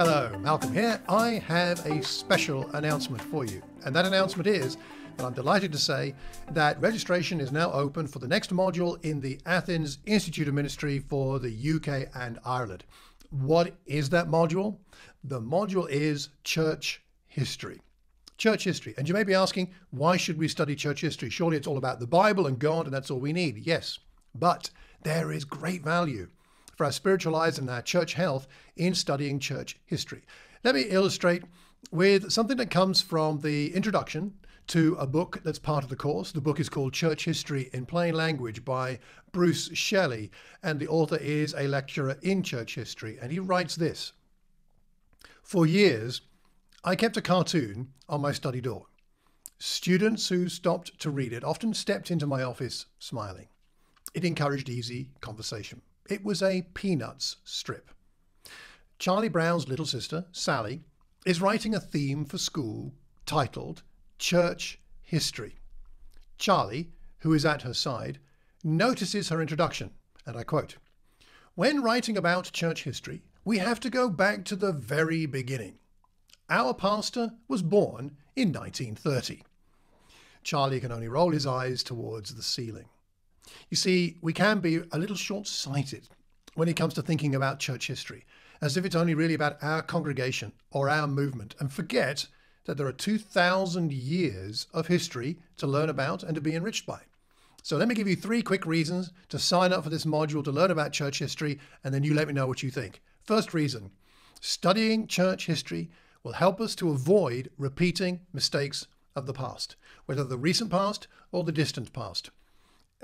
Hello, Malcolm here. I have a special announcement for you. And that announcement is that I'm delighted to say that registration is now open for the next module in the Athens Institute of Ministry for the UK and Ireland. What is that module? The module is Church History. Church history. And you may be asking, why should we study church history? Surely it's all about the Bible and God, and that's all we need. Yes, but there is great value for our spiritual lives and our church health in studying church history. Let me illustrate with something that comes from the introduction to a book that's part of the course. The book is called Church History in Plain Language by Bruce Shelley, and the author is a lecturer in church history, and he writes this: "For years, I kept a cartoon on my study door. Students who stopped to read it often stepped into my office smiling. It encouraged easy conversation. It was a Peanuts strip. Charlie Brown's little sister, Sally, is writing a theme for school titled Church History. Charlie, who is at her side, notices her introduction, and I quote, 'When writing about church history, we have to go back to the very beginning. Our pastor was born in 1930. Charlie can only roll his eyes towards the ceiling. You see, we can be a little short-sighted when it comes to thinking about church history, as if it's only really about our congregation or our movement, and forget that there are 2,000 years of history to learn about and to be enriched by. So let me give you 3 quick reasons to sign up for this module to learn about church history, and then you let me know what you think. First reason, studying church history will help us to avoid repeating mistakes of the past, whether the recent past or the distant past.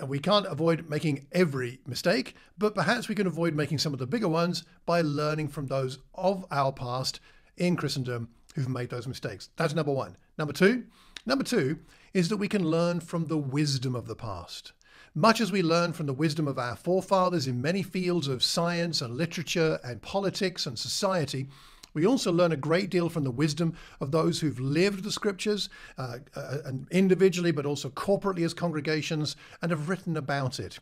And we can't avoid making every mistake, but perhaps we can avoid making some of the bigger ones by learning from those of our past in Christendom who've made those mistakes. That's number one. Number two is that we can learn from the wisdom of the past. Much as we learn from the wisdom of our forefathers in many fields of science and literature and politics and society, we also learn a great deal from the wisdom of those who've lived the scriptures, and individually, but also corporately as congregations, and have written about it.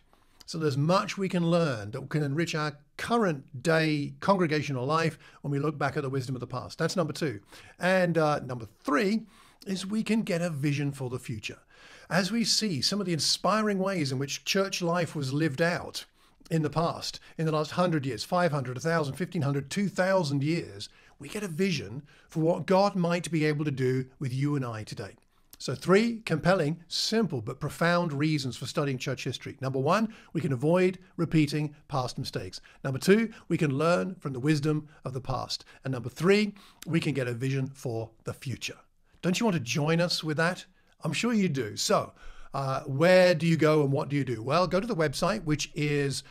So there's much we can learn that can enrich our current day congregational life when we look back at the wisdom of the past. That's number 2. And number 3 is we can get a vision for the future. As we see some of the inspiring ways in which church life was lived out in the past, in the last 100 years, 500, 1,000, 1,500, 2,000 years, we get a vision for what God might be able to do with you and I today. So 3 compelling, simple, but profound reasons for studying church history. Number 1, we can avoid repeating past mistakes. Number 2, we can learn from the wisdom of the past. And number 3, we can get a vision for the future. Don't you want to join us with that? I'm sure you do. So where do you go and what do you do? Well, go to the website, which is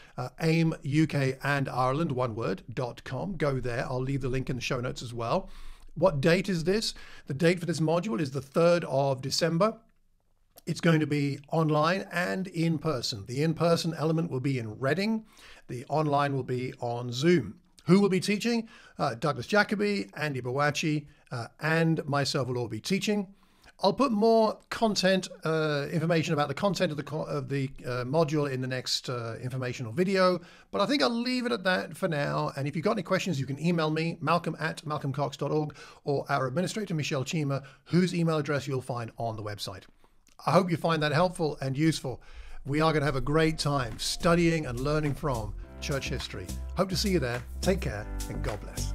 AIM UK&I, one word, .com. Go there. I'll leave the link in the show notes as well. What date is this? The date for this module is the 3rd of December. It's going to be online and in person. The in-person element will be in Reading. The online will be on Zoom. Who will be teaching? Douglas Jacoby, Andy Boakye, and myself will all be teaching. I'll put more content, information about the content of the module in the next informational video, but I think I'll leave it at that for now. And if you've got any questions, you can email me, malcolm@malcolmcox.org, or our administrator, Michelle Chima, whose email address you'll find on the website. I hope you find that helpful and useful. We are going to have a great time studying and learning from church history. Hope to see you there. Take care and God bless.